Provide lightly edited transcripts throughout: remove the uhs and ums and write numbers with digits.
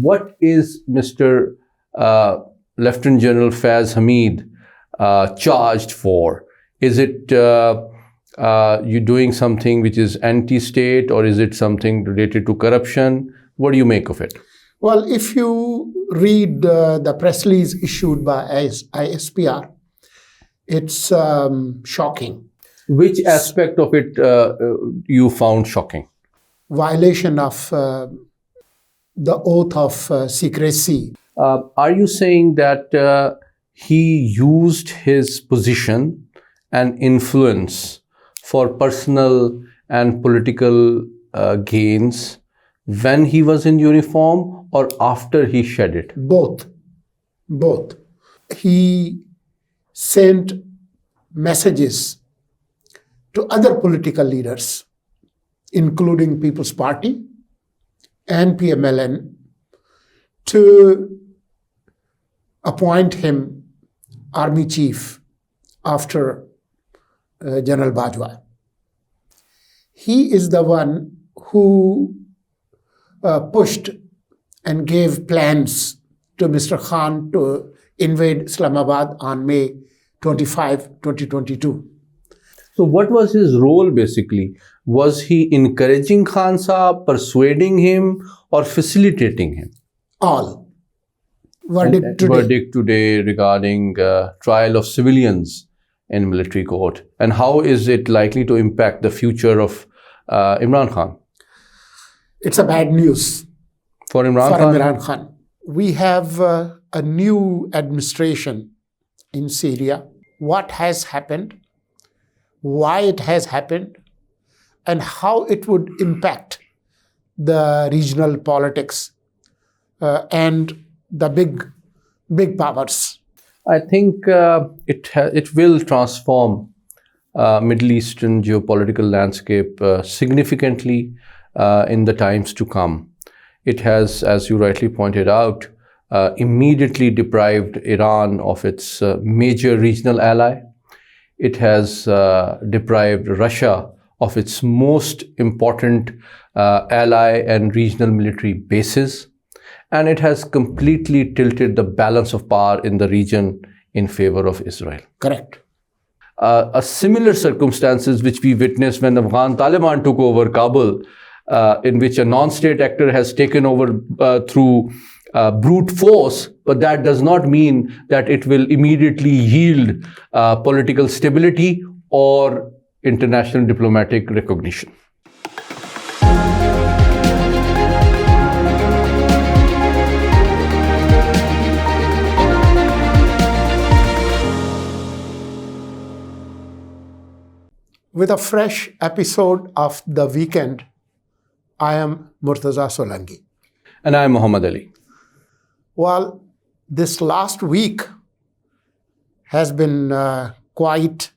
what is Mr. Lieutenant General Faiz Hameed charged for? Is it you doing something which is anti-state, or is it something related to corruption? What do you make of it? Well, if you read the press release issued by ISPR, it's shocking. Which aspect of it you found shocking? Violation of the oath of secrecy. Are you saying that he used his position and influence for personal and political gains when he was in uniform or after he shed it? Both. He sent messages to other political leaders, including People's Party and PML-N, to appoint him army chief after General Bajwa. He is the one who pushed and gave plans to Mr. Khan to invade Islamabad on May 25, 2022. So what was his role basically? Was he encouraging Khan Saab, persuading him, or facilitating him? All. Verdict today regarding trial of civilians in military court. And how is it likely to impact the future of Imran Khan? It's a bad news for Imran Khan. We have a new administration in Syria. What has happened, why it has happened, and how it would impact the regional politics and the big powers. I think it will transform Middle Eastern geopolitical landscape significantly in the times to come. It has, as you rightly pointed out, immediately deprived Iran of its major regional ally. It has deprived Russia of its most important ally and regional military bases. And it has completely tilted the balance of power in the region in favor of Israel. Correct. A similar circumstances which we witnessed when the Afghan Taliban took over Kabul, in which a non-state actor has taken over through brute force, but that does not mean that it will immediately yield political stability or international diplomatic recognition. With a fresh episode of The Weekend, I am Murtaza Solangi. And I am Muhammad Ali. Well, this last week has been quite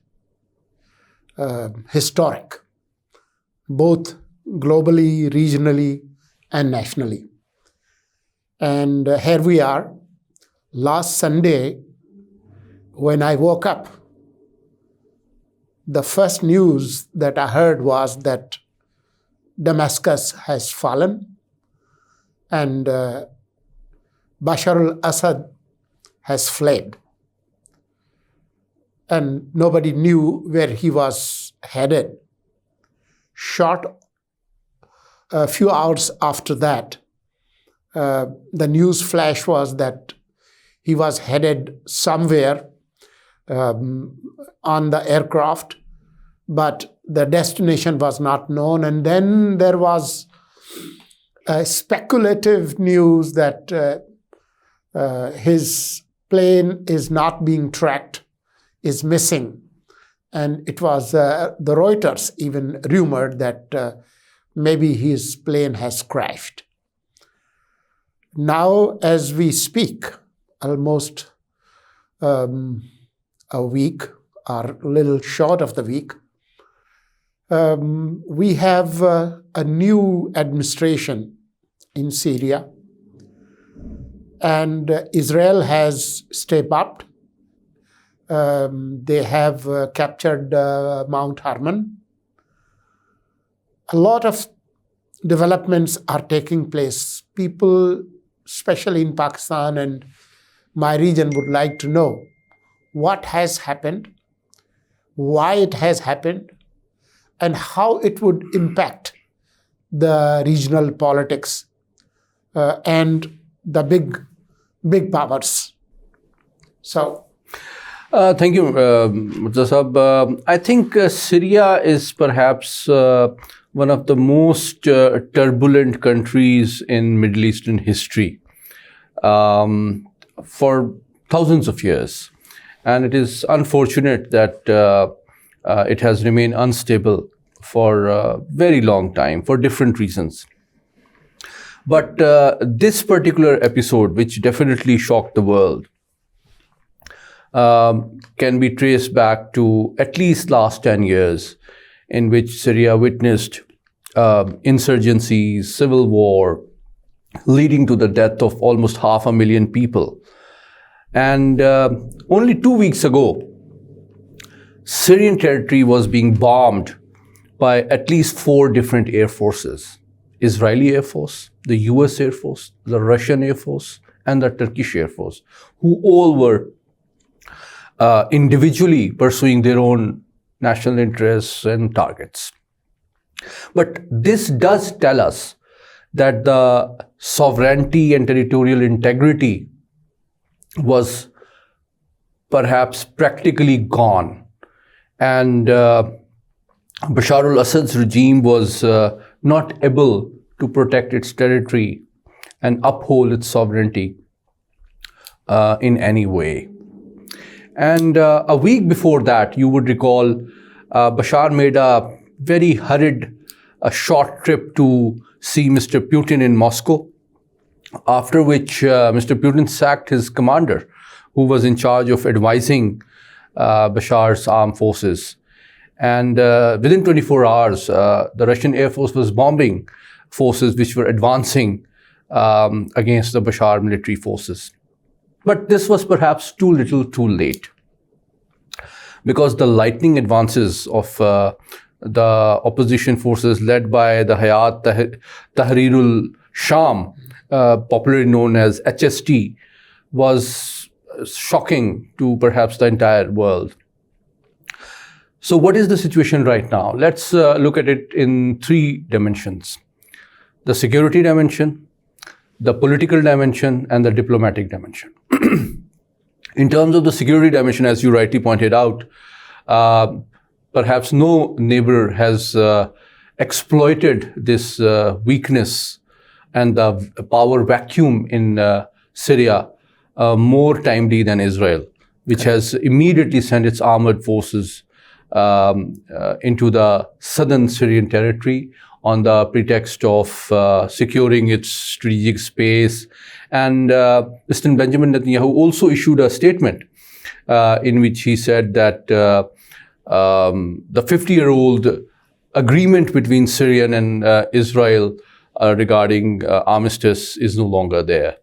historic, both globally, regionally, and nationally. And here we are. Last Sunday, when I woke up, the first news that I heard was that Damascus has fallen and Bashar al-Assad has fled. And nobody knew where he was headed. A few hours after that, the news flash was that he was headed somewhere on the aircraft, but the destination was not known. And then there was speculative news that his plane is not being tracked, is missing. And it was the Reuters even rumored that maybe his plane has crashed. Now, as we speak, almost a week, or a little short of the week, we have a new administration in Syria, and Israel has stepped up. They have captured Mount Hermon. A lot of developments are taking place. People especially in Pakistan and my region, would like to know what has happened, why it has happened, and how it would impact the regional politics and the big powers. So, thank you, Murtaza Sahab. I think Syria is perhaps one of the most turbulent countries in Middle Eastern history for thousands of years. And it is unfortunate that it has remained unstable for a very long time for different reasons. But this particular episode, which definitely shocked the world, can be traced back to at least last 10 years, in which Syria witnessed insurgencies, civil war, leading to the death of almost 500,000 people. And only 2 weeks ago, Syrian territory was being bombed by at least 4 different air forces: Israeli Air Force, the US Air Force, the Russian Air Force, and the Turkish Air Force, who all were individually pursuing their own national interests and targets. But this does tell us that the sovereignty and territorial integrity was perhaps practically gone. And Bashar al-Assad's regime was not able to protect its territory and uphold its sovereignty in any way. And a week before that, you would recall, Bashar made a very hurried, short trip to see Mr. Putin in Moscow, after which Mr. Putin sacked his commander, who was in charge of advising Bashar's armed forces. And within 24 hours, the Russian Air Force was bombing forces which were advancing against the Bashar military forces. But this was perhaps too little too late, because the lightning advances of the opposition forces led by the Hayat Tahrirul Sham, popularly known as HST, was shocking to perhaps the entire world. So what is the situation right now? Let's look at it in 3 dimensions: the security dimension, the political dimension, and the diplomatic dimension. In terms of the security dimension, as you rightly pointed out, perhaps no neighbor has exploited this weakness and the power vacuum in Syria more timely than Israel, which has immediately sent its armored forces into the southern Syrian territory on the pretext of securing its strategic space. And President Benjamin Netanyahu also issued a statement in which he said that the 50-year-old agreement between Syria and Israel regarding armistice is no longer there,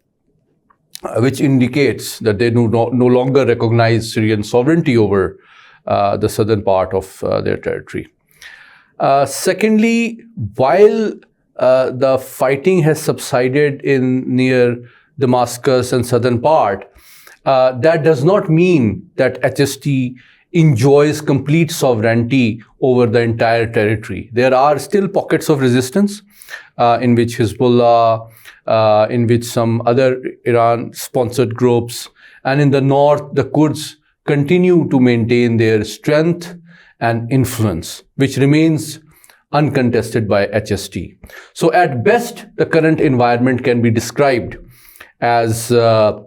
which indicates that they no longer recognize Syrian sovereignty over the southern part of their territory. Secondly, while the fighting has subsided in near Damascus and southern part, that does not mean that HST enjoys complete sovereignty over the entire territory. There are still pockets of resistance in which Hezbollah, in which some other Iran-sponsored groups, and in the north, the Kurds continue to maintain their strength and influence, which remains uncontested by HST. So at best, the current environment can be described as the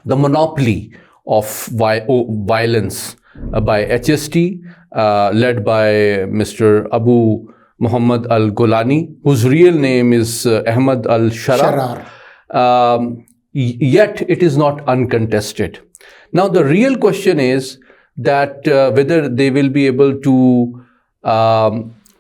monopoly of violence by HST, led by Mr. Abu Muhammad al-Golani, whose real name is Ahmad al-Sharar. Yet it is not uncontested. Now, the real question is that whether they will be able to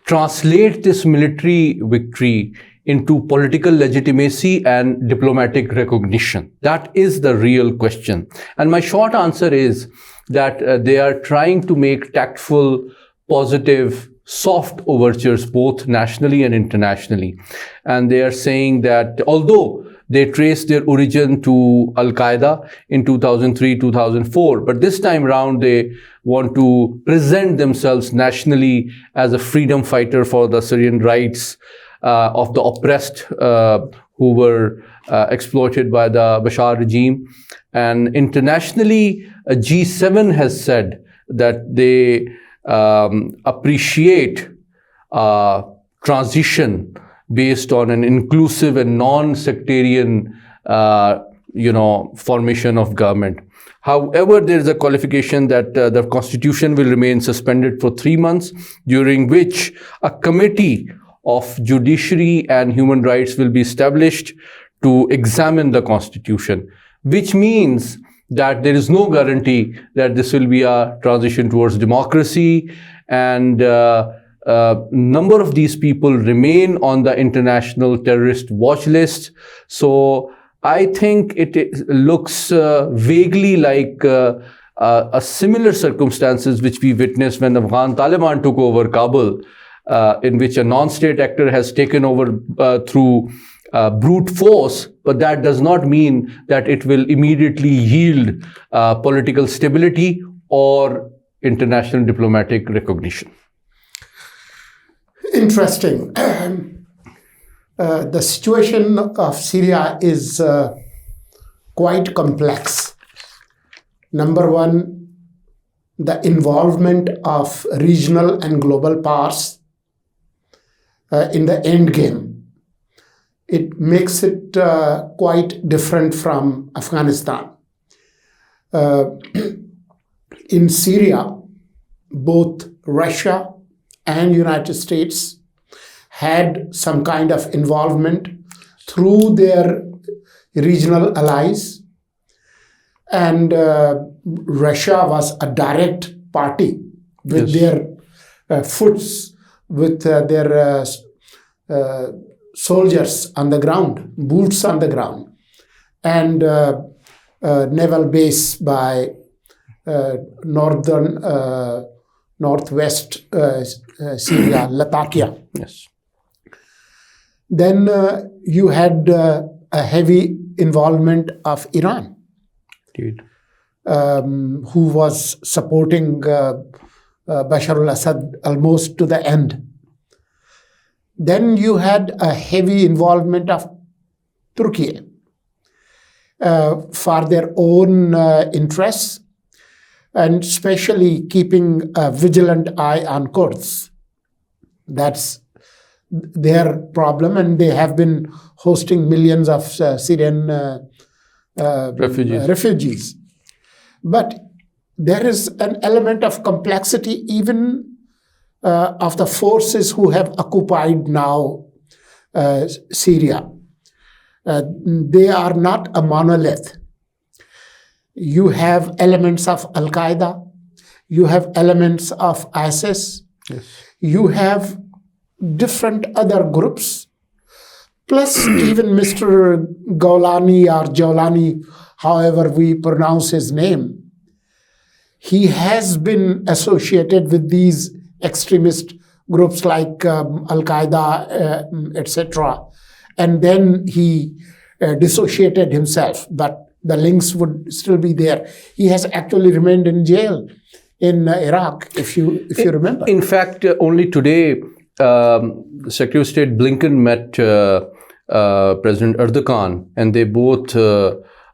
translate this military victory into political legitimacy and diplomatic recognition. That is the real question. And my short answer is that they are trying to make tactful, positive, soft overtures, both nationally and internationally. And they are saying that although They trace their origin to Al-Qaeda in 2003, 2004. But this time around, they want to present themselves nationally as a freedom fighter for the Syrian rights of the oppressed who were exploited by the Bashar regime. And internationally, G7 has said that they appreciate transition based on an inclusive and non-sectarian, formation of government. However, there is a qualification that the constitution will remain suspended for 3 months, during which a committee of judiciary and human rights will be established to examine the constitution, which means that there is no guarantee that this will be a transition towards democracy, and number of these people remain on the international terrorist watch list. So I think it looks vaguely like a similar circumstances which we witnessed when Afghan Taliban took over Kabul, in which a non-state actor has taken over through brute force, but that does not mean that it will immediately yield political stability or international diplomatic recognition. Interesting. The situation of Syria is quite complex. Number one, the involvement of regional and global powers in the end game. It makes it quite different from Afghanistan. In Syria, both Russia and United States had some kind of involvement through their regional allies, and Russia was a direct party with their foots, with their soldiers on the ground, boots on the ground, and naval base by northwest Syria, Latakia. Yes. Then you had a heavy involvement of Iran, Indeed. Who was supporting Bashar al-Assad almost to the end. Then you had a heavy involvement of Turkey for their own interests, and especially keeping a vigilant eye on Kurds. That's their problem, and they have been hosting millions of Syrian refugees. But there is an element of complexity even of the forces who have occupied now Syria. They are not a monolith. You have elements of Al-Qaeda, you have elements of ISIS, Yes. you have different other groups, plus even Mr. Golani or Jolani, however we pronounce his name, he has been associated with these extremist groups like Al-Qaeda, etc. And then he dissociated himself, but the links would still be there. He has actually remained in jail in Iraq, if you remember. In fact, only today, Secretary of State Blinken met President Erdogan, and they both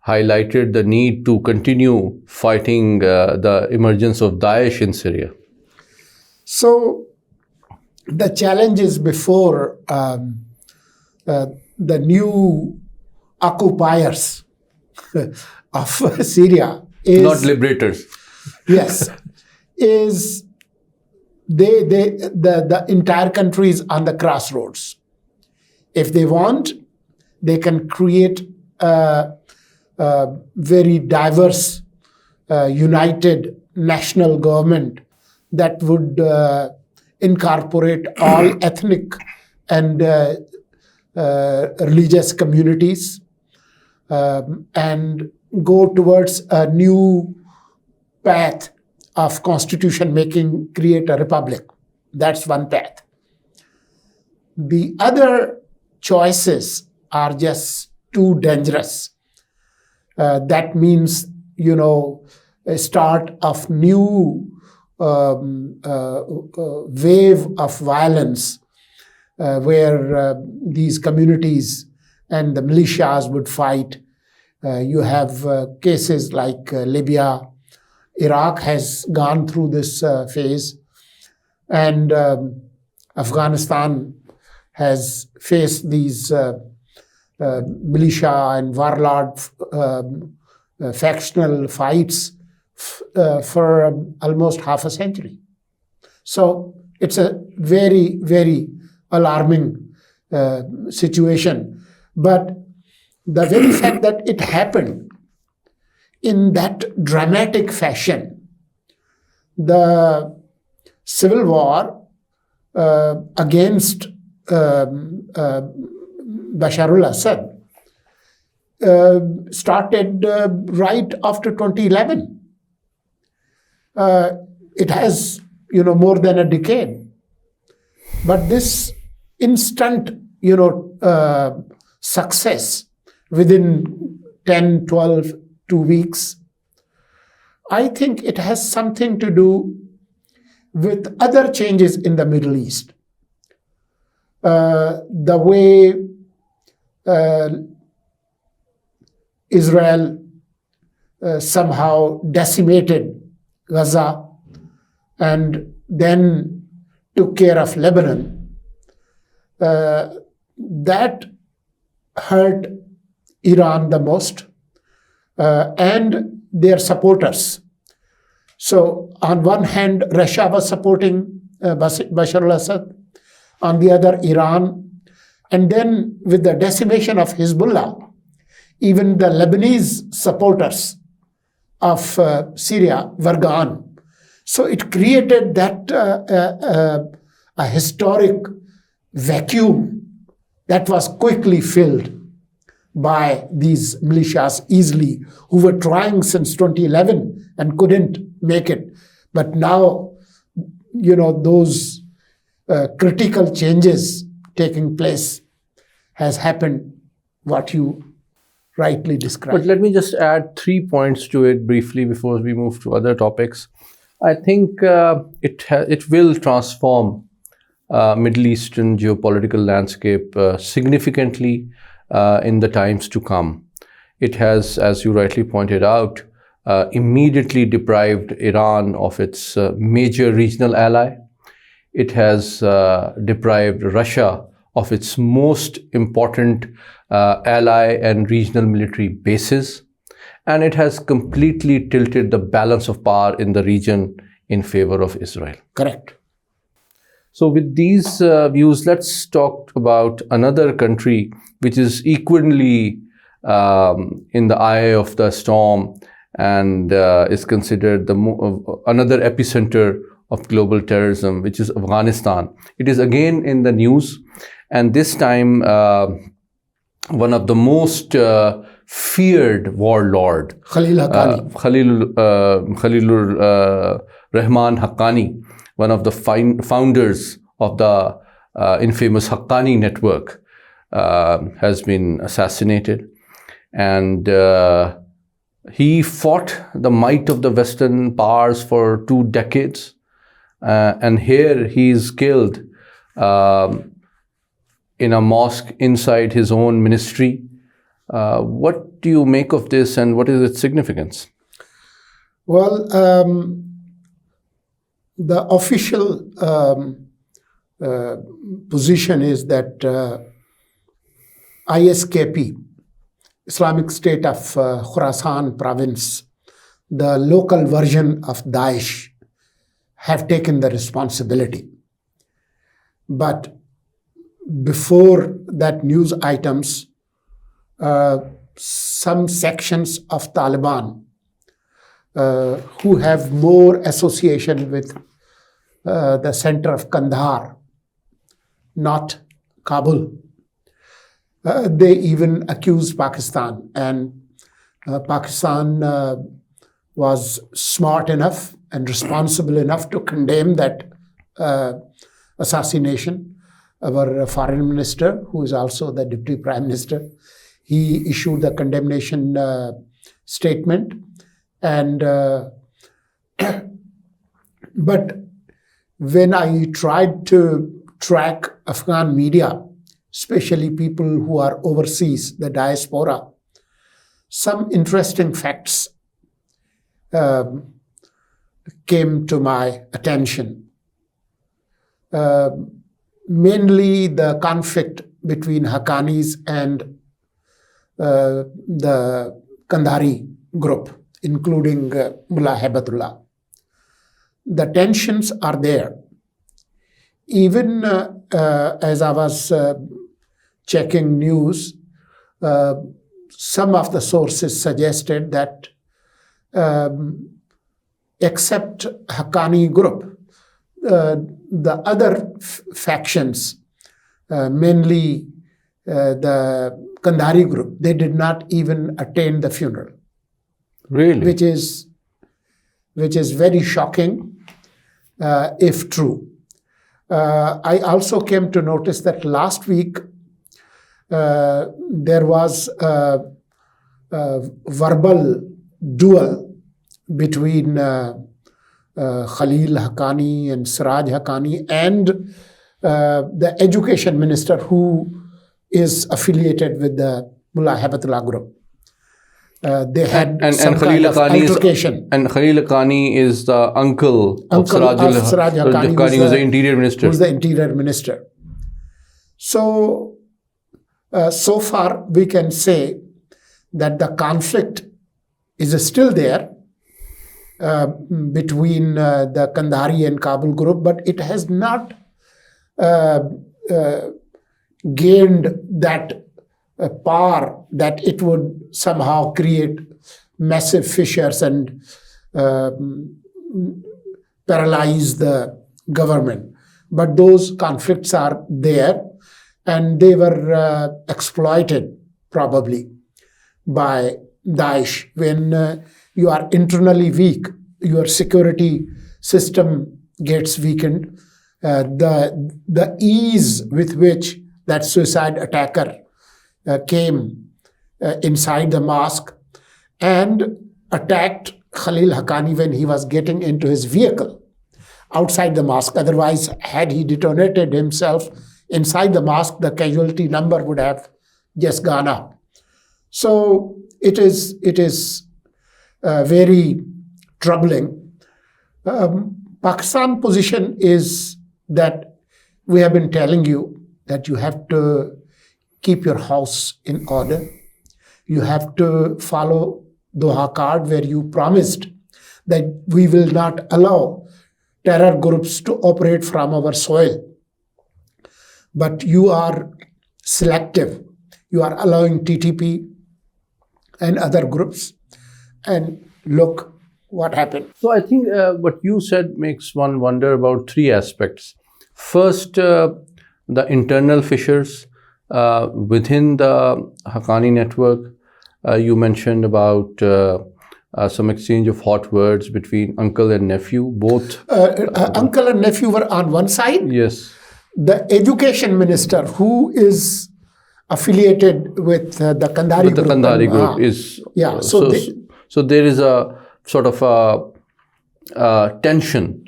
highlighted the need to continue fighting the emergence of Daesh in Syria. So the challenges before the new occupiers of Syria is not liberators. Yes, is the entire country is on the crossroads. If they want, they can create a very diverse, united national government that would incorporate all ethnic and religious communities and go towards a new path of constitution making, create a republic. That's one path. The other choices are just too dangerous. That means, a start of new wave of violence where these communities and the militias would fight. You have cases like Libya. Iraq has gone through this phase, and Afghanistan has faced these militia and warlord factional fights for almost half a century. So it's a very, very alarming situation. But the very fact that it happened in that dramatic fashion, the civil war against Bashar al-Assad started right after 2011. It has, more than a decade. But this instant, success within 10, 12, 2 weeks, I think it has something to do with other changes in the Middle East. The way Israel somehow decimated Gaza and then took care of Lebanon, that hurt Iran the most and their supporters. So on one hand, Russia was supporting Bashar al-Assad, on the other, Iran. And then with the decimation of Hezbollah, even the Lebanese supporters of Syria were gone. So it created that a historic vacuum that was quickly filled by these militias easily, who were trying since 2011 and couldn't make it. But now, those critical changes taking place has happened, what you rightly described. But let me just add 3 points to it briefly before we move to other topics. I think it will transform Middle Eastern geopolitical landscape significantly in the times to come. It has, as you rightly pointed out, immediately deprived Iran of its major regional ally. It has deprived Russia of its most important ally and regional military bases. And it has completely tilted the balance of power in the region in favor of Israel. Correct. So with these views, let's talk about another country which is equally in the eye of the storm and is considered another epicenter of global terrorism, which is Afghanistan. It is again in the news, and this time one of the most feared warlord, Khalilur Rahman Haqqani, one of the founders of the infamous Haqqani network, has been assassinated. And he fought the might of the Western powers for 2 decades. And here he is killed in a mosque inside his own ministry. What do you make of this, and what is its significance? Well, the official position is that ISKP, Islamic State of Khorasan province, the local version of Daesh, have taken the responsibility. But before that news items, some sections of Taliban who have more association with the center of Kandahar, not Kabul, they even accused Pakistan. And Pakistan was smart enough and responsible enough to condemn that assassination. Our foreign minister, who is also the deputy prime minister, he issued the condemnation statement. And but when I tried to track Afghan media, especially people who are overseas, the diaspora, some interesting facts came to my attention. Mainly the conflict between Haqqanis and the Kandhari group, including Mullah Haibatullah. The tensions are there. Even as I was checking news, some of the sources suggested that except Haqqani group, the other factions, mainly the Kandhari group, they did not even attend the funeral. Really? Which is very shocking, if true. I also came to notice that last week there was a verbal duel between Khalil Haqqani and Siraj Haqqani and the education minister who is affiliated with the Mullah Haibatullah group. They had some kind of altercation. And Khalil Haqqani is the uncle of Siraj Haqqani, who was the interior minister. Who's the interior minister. So, so far we can say that the conflict is still there between the Kandhari and Kabul group, but it has not gained that power that it would somehow create massive fissures and paralyze the government. But those conflicts are there, and they were exploited probably by Daesh. When you are internally weak, your security system gets weakened. The ease with which that suicide attacker came inside the mosque and attacked Khalil Haqqani when he was getting into his vehicle outside the mosque. Otherwise, had he detonated himself inside the mosque, the casualty number would have just gone up. So it is very troubling. Pakistan's position is that we have been telling you that you have to keep your house in order. You have to follow Doha Card, where you promised that we will not allow terror groups to operate from our soil. But you are selective. You are allowing TTP and other groups. And look what happened. So I think what you said makes one wonder about three aspects. First, the internal fissures within the Haqqani network. You mentioned about some exchange of hot words between uncle and nephew, both. Uncle and nephew were on one side. Yes. The education minister, who is affiliated with the Kandhari group. The Kandhari group is. Yeah. So there is a sort of a tension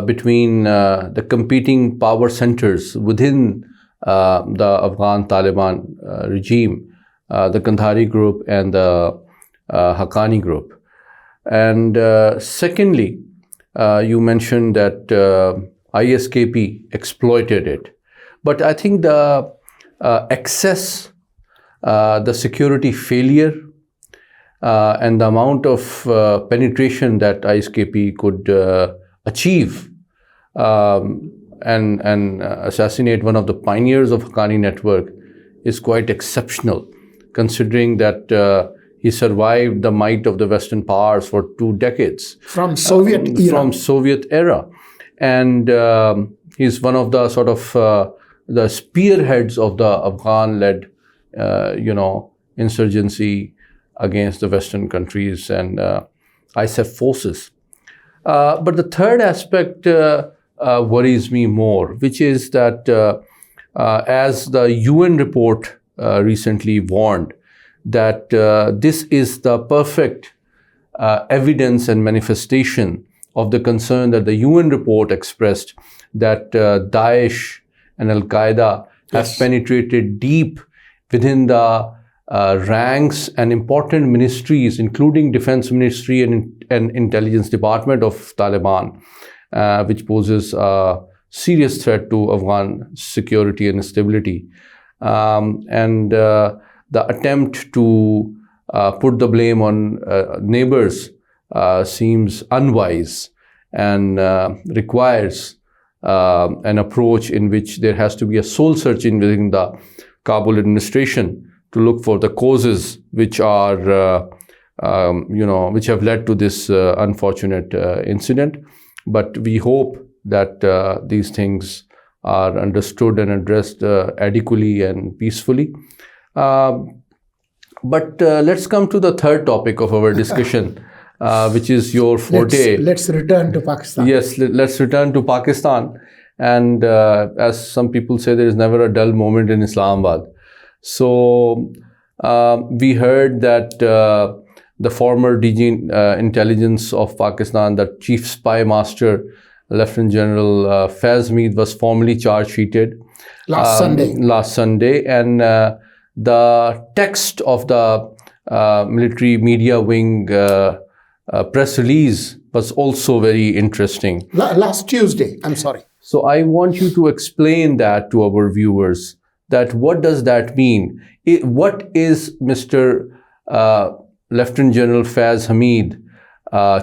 between the competing power centers within the Afghan Taliban regime, the Kandhari group and the Haqqani group. And secondly, you mentioned that ISKP exploited it. But I think the excess, the security failure, and the amount of penetration that ISKP could achieve and assassinate one of the pioneers of Haqqani network is quite exceptional, considering that he survived the might of the Western powers for 2 decades. From Soviet era. From Soviet era. And he's one of the sort of the spearheads of the Afghan-led, insurgency against the Western countries and ISAF forces. But the third aspect worries me more, which is that as the UN report recently warned, that this is the perfect evidence and manifestation of the concern that the UN report expressed, that Daesh and Al-Qaeda have penetrated deep within the ranks and important ministries, including Defense Ministry and Intelligence Department of Taliban, which poses a serious threat to Afghan security and stability. And the attempt to put the blame on neighbors seems unwise and requires an approach in which there has to be a soul searching within the Kabul administration to look for the causes which are, which have led to this unfortunate incident. But we hope that these things are understood and addressed adequately and peacefully. But let's come to the third topic of our discussion, which is your forte. Let's return to Pakistan. Yes, let's return to Pakistan. And as some people say, there is never a dull moment in Islamabad. So we heard that the former DG Intelligence of Pakistan, the Chief Spy Master, Lieutenant General Faiz Hameed, was formally charge-sheeted last Sunday. And the text of the military media wing press release was also very interesting. Last Tuesday, I'm sorry. So I want you to explain that to our viewers, that what does that mean? What is Mr. Lieutenant General Faiz Hameed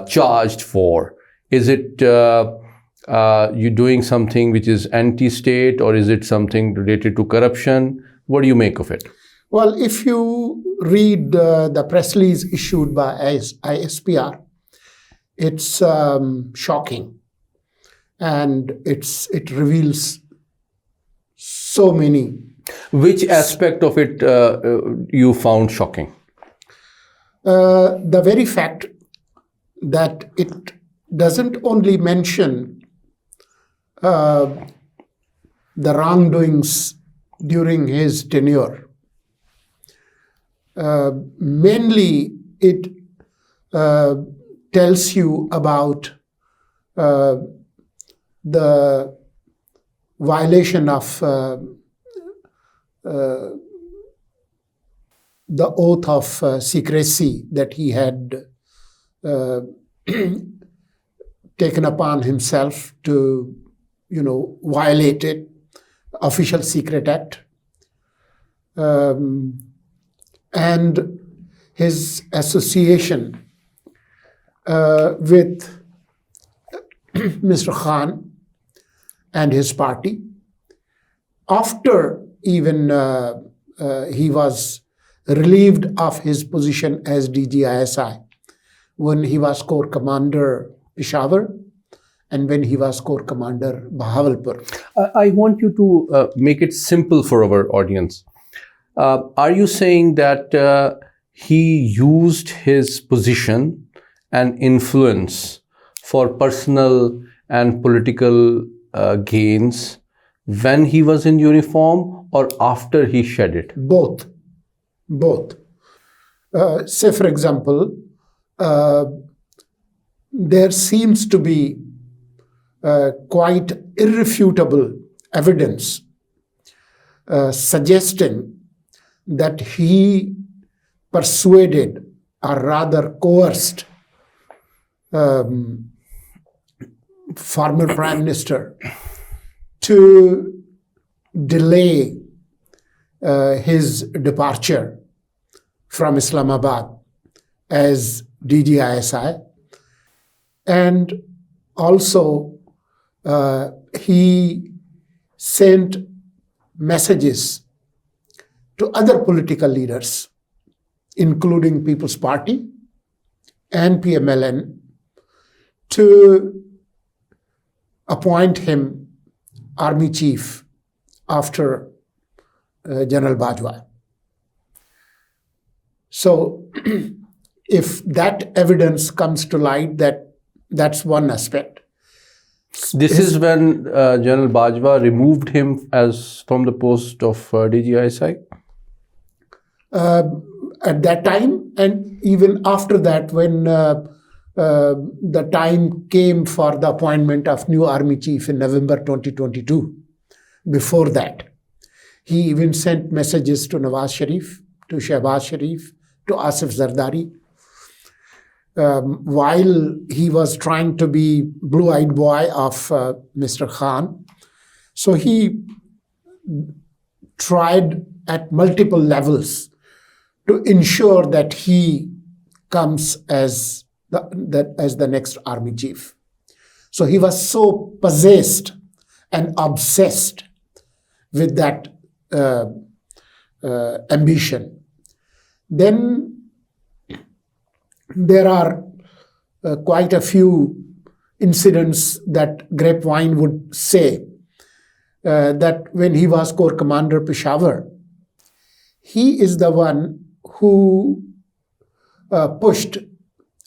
charged for? Is it you doing something which is anti-state, or is it something related to corruption? What do you make of it? Well, if you read the press release issued by ISPR, it's shocking. And it reveals so many. Which aspect of it you found shocking? The very fact that it doesn't only mention the wrongdoings during his tenure. Mainly, it tells you about the violation of the oath of secrecy that he had taken upon himself to, violate it, Official Secret Act, and his association with Mr. Khan and his party. After even he was relieved of his position as DGISI, when he was Corps Commander Peshawar, and when he was Corps Commander Bahawalpur. I want you to make it simple for our audience. Are you saying that he used his position and influence for personal and political gains when he was in uniform, or after he shed it? Both. Say, for example, there seems to be quite irrefutable evidence suggesting that he persuaded, or rather coerced, former Prime Minister to delay his departure from Islamabad as DGISI, and also he sent messages to other political leaders, including People's Party and PML-N, to appoint him army chief after General Bajwa. So if that evidence comes to light, that's one aspect. This is when General Bajwa removed him from the post of DGISI? at that time, and even after that, when the time came for the appointment of new army chief in November 2022, before that, he even sent messages to Nawaz Sharif, to Shehbaz Sharif, to Asif Zardari, while he was trying to be blue-eyed boy of Mr. Khan. So he tried at multiple levels to ensure that he comes as the next army chief. So he was so possessed and obsessed with that ambition. Then there are quite a few incidents that Grapevine would say that when he was Corps Commander Peshawar, he is the one who pushed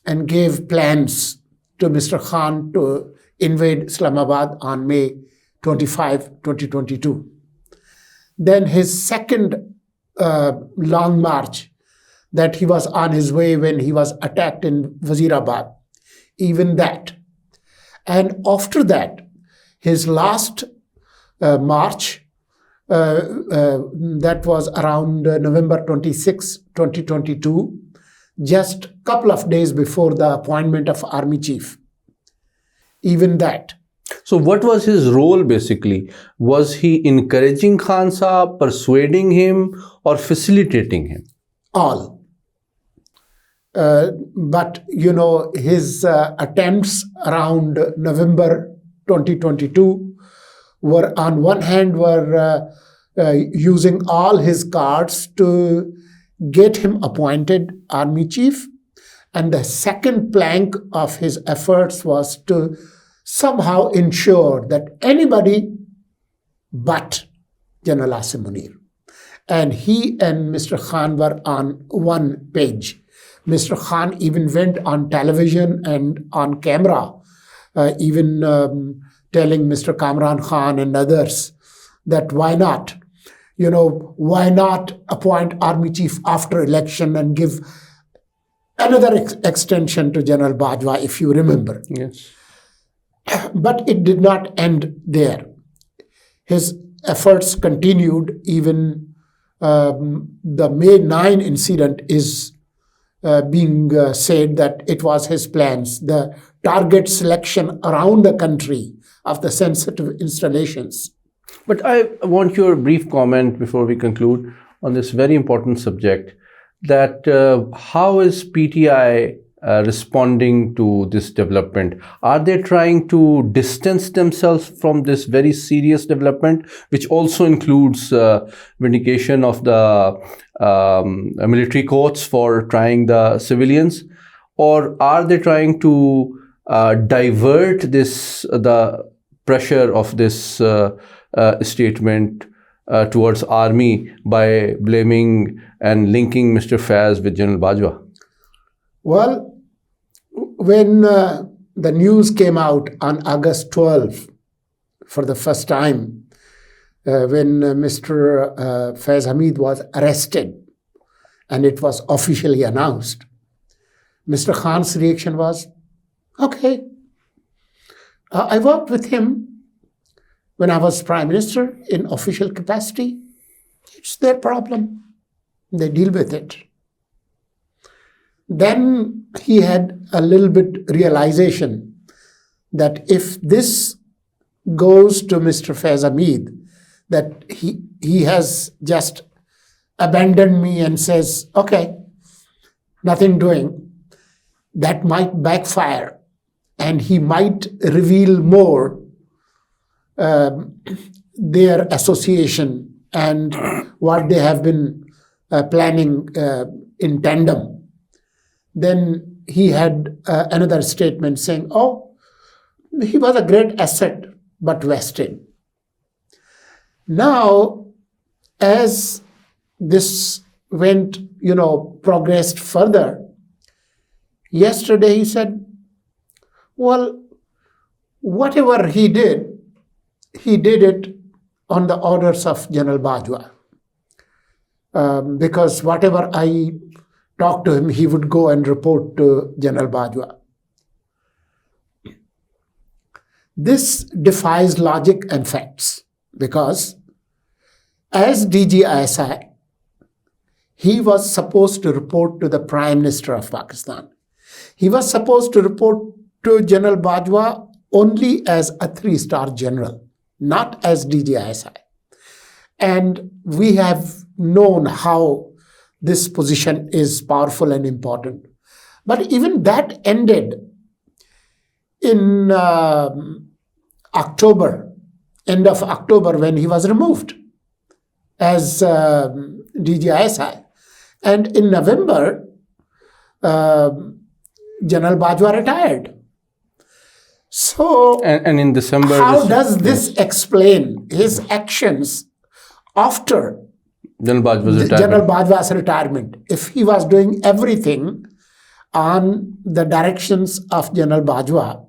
and gave plans to Mr. Khan to invade Islamabad on May 25, 2022. Then his second long march that he was on his way when he was attacked in Wazirabad, even that. And after that, his last march, that was around November 26, 2022, just a couple of days before the appointment of army chief. Even that. So what was his role basically? Was he encouraging Khan Saab, persuading him, or facilitating him? All. But, his attempts around November 2022 were, on one hand, using all his cards to get him appointed army chief. And the second plank of his efforts was to somehow ensure that anybody but General Asim Munir. And he and Mr. Khan were on one page. Mr. Khan even went on television and on camera, even telling Mr. Kamran Khan and others that why not? Why not appoint army chief after election and give another extension to General Bajwa, if you remember. Yes. But it did not end there. His efforts continued. Even the May 9 incident is being said that it was his plans, the target selection around the country of the sensitive installations. But I want your brief comment before we conclude on this very important subject, that how is PTI responding to this development? Are they trying to distance themselves from this very serious development, which also includes vindication of the military courts for trying the civilians? Or are they trying to divert the pressure of this statement towards army by blaming and linking Mr. Faiz with General Bajwa? Well, when the news came out on August 12 for the first time, when Mr. Faiz Hameed was arrested and it was officially announced, Mr. Khan's reaction was, okay, I worked with him when I was Prime Minister in official capacity. It's their problem. They deal with it. Then he had a little bit realization that if this goes to Mr. Faiz Hameed, that he has just abandoned me and says, okay, nothing doing, that might backfire and he might reveal more their association and what they have been planning in tandem. Then he had another statement saying, oh, he was a great asset, but vested. Now, as this went, progressed further, yesterday he said, well, whatever he did it on the orders of General Bajwa. Because whatever I talk to him, he would go and report to General Bajwa. This defies logic and facts because as DGISI, he was supposed to report to the Prime Minister of Pakistan. He was supposed to report to General Bajwa only as a 3-star general, not as DGISI. And we have known how this position is powerful and important. But even that ended in October, end of October, when he was removed as DGISI. And in November, General Bajwa retired. So, and in December, how does this explain his actions after General Bajwa's retirement? If he was doing everything on the directions of General Bajwa,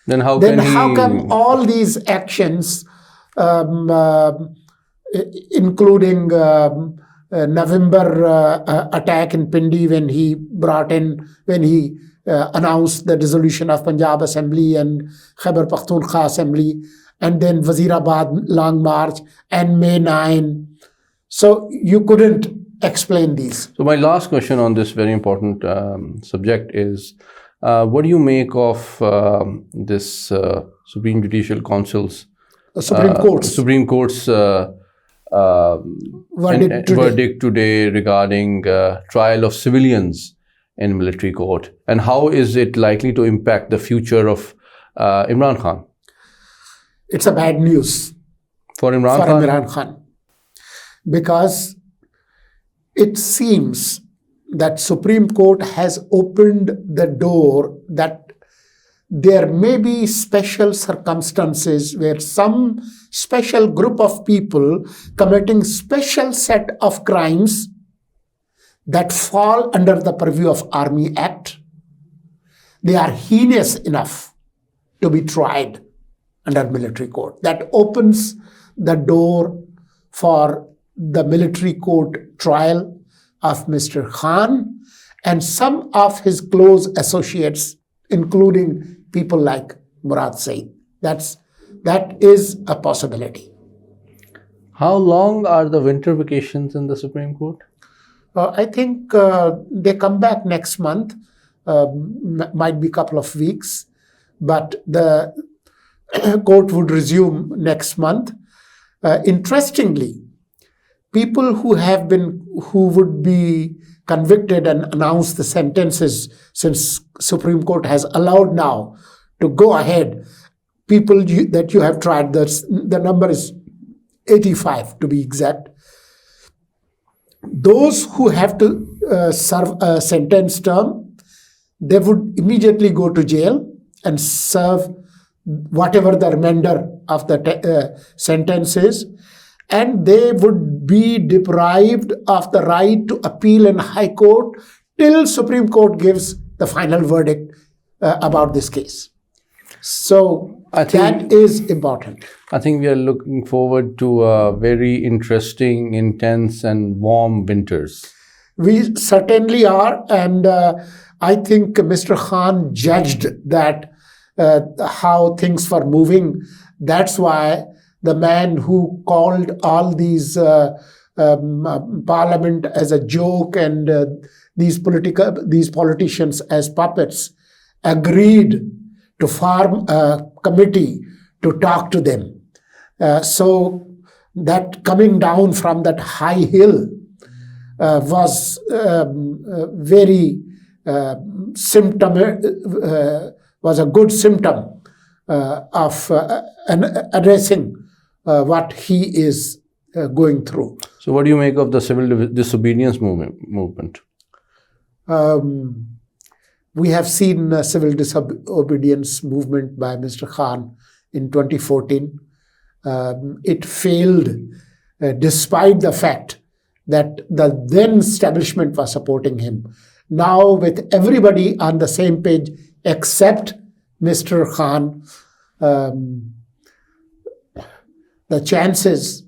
then how come all these actions, including November attack in Pindi, when he announced the dissolution of Punjab Assembly and Khyber Pakhtunkhwa Assembly, and then Wazirabad Long March and May 9. So you couldn't explain these. So my last question on this very important subject is, what do you make of this Supreme Judicial Council's Supreme Court's verdict today regarding trial of civilians in military court, and how is it likely to impact the future of Imran Khan? It's a bad news for Imran Khan, because it seems that Supreme Court has opened the door that there may be special circumstances where some special group of people committing special set of crimes that fall under the purview of Army Act, they are heinous enough to be tried under military court. That opens the door for the military court trial of Mr. Khan and some of his close associates, including people like Murad Saeed. That is a possibility. How long are the winter vacations in the Supreme Court? I think they come back next month, might be a couple of weeks, but the court would resume next month. Interestingly, people who would be convicted and announce the sentences, since Supreme Court has allowed now to go ahead, people that you have tried, the number is 85 to be exact. Those who have to serve a sentence term, they would immediately go to jail and serve whatever the remainder of the sentence is, and they would be deprived of the right to appeal in High Court till Supreme Court gives the final verdict about this case. So that is important. I think we are looking forward to very interesting, intense and warm winters. We certainly are, and I think Mr. Khan judged that how things were moving. That's why the man who called all these parliament as a joke and these politicians as puppets agreed to form a committee to talk to them. So that coming down from that high hill was very was a good symptom of addressing what he is going through. So what do you make of the civil disobedience movement? We have seen a civil disobedience movement by Mr. Khan in 2014. It failed despite the fact that the then establishment was supporting him. Now, with everybody on the same page except Mr. Khan, the chances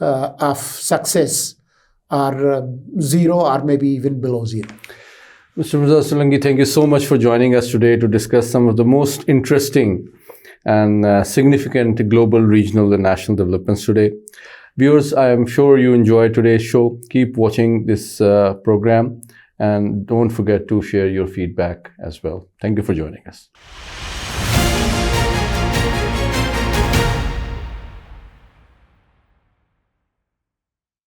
of success are zero or maybe even below zero. Mr. Mirza Solanki, thank you so much for joining us today to discuss some of the most interesting and significant global, regional, and national developments today. Viewers, I am sure you enjoyed today's show. Keep watching this program and don't forget to share your feedback as well. Thank you for joining us.